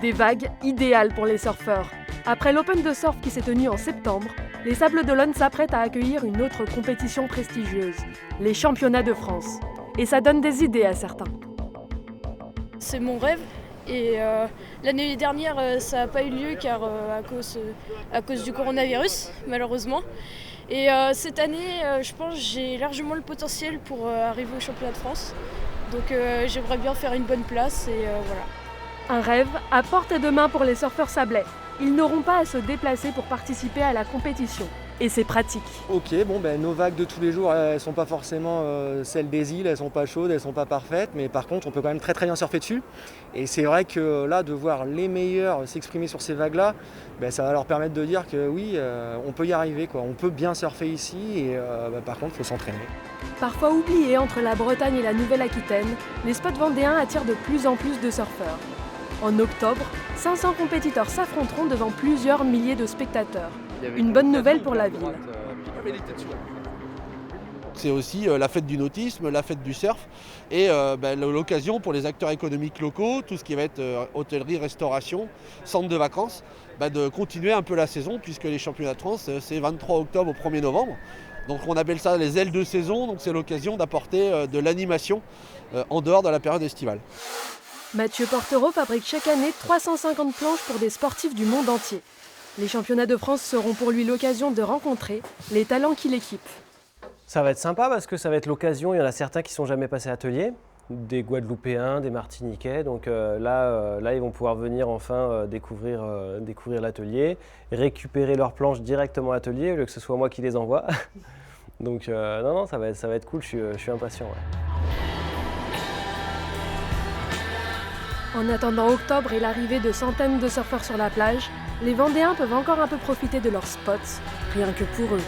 Des vagues idéales pour les surfeurs. Après l'Open de surf qui s'est tenu en septembre, les Sables d'Olonne s'apprêtent à accueillir une autre compétition prestigieuse, les Championnats de France. Et ça donne des idées à certains. C'est mon rêve et l'année dernière ça n'a pas eu lieu car à cause du coronavirus malheureusement. Et cette année je pense que j'ai largement le potentiel pour arriver au championnat de France. Donc j'aimerais bien faire une bonne place et voilà. Un rêve à portée de main pour les surfeurs sablais. Ils n'auront pas à se déplacer pour participer à la compétition. Et c'est pratique. Ok, nos vagues de tous les jours, elles sont pas forcément celles des îles, elles sont pas chaudes, elles sont pas parfaites, mais par contre on peut quand même très bien surfer dessus. Et c'est vrai que là, de voir les meilleurs s'exprimer sur ces vagues-là, ça va leur permettre de dire que oui, on peut y arriver, quoi. On peut bien surfer ici et par contre il faut s'entraîner. Parfois oubliés entre la Bretagne et la Nouvelle-Aquitaine, les spots vendéens attirent de plus en plus de surfeurs. En octobre, 500 compétiteurs s'affronteront devant plusieurs milliers de spectateurs. Une bonne nouvelle pour la ville. C'est aussi la fête du nautisme, la fête du surf et l'occasion pour les acteurs économiques locaux, tout ce qui va être hôtellerie, restauration, centre de vacances, de continuer un peu la saison puisque les championnats de France, c'est 23 octobre au 1er novembre. Donc on appelle ça les ailes de saison, donc c'est l'occasion d'apporter de l'animation en dehors de la période estivale. Mathieu Portereau fabrique chaque année 350 planches pour des sportifs du monde entier. Les championnats de France seront pour lui l'occasion de rencontrer les talents qui l'équipent. Ça va être sympa parce que ça va être l'occasion, il y en a certains qui ne sont jamais passés à atelier, des Guadeloupéens, des Martiniquais, donc là ils vont pouvoir venir enfin découvrir l'atelier, récupérer leurs planches directement à l'atelier au lieu que ce soit moi qui les envoie. Donc non, ça va être cool, je suis impatient. Ouais. En attendant octobre et l'arrivée de centaines de surfeurs sur la plage, les Vendéens peuvent encore un peu profiter de leurs spots, rien que pour eux.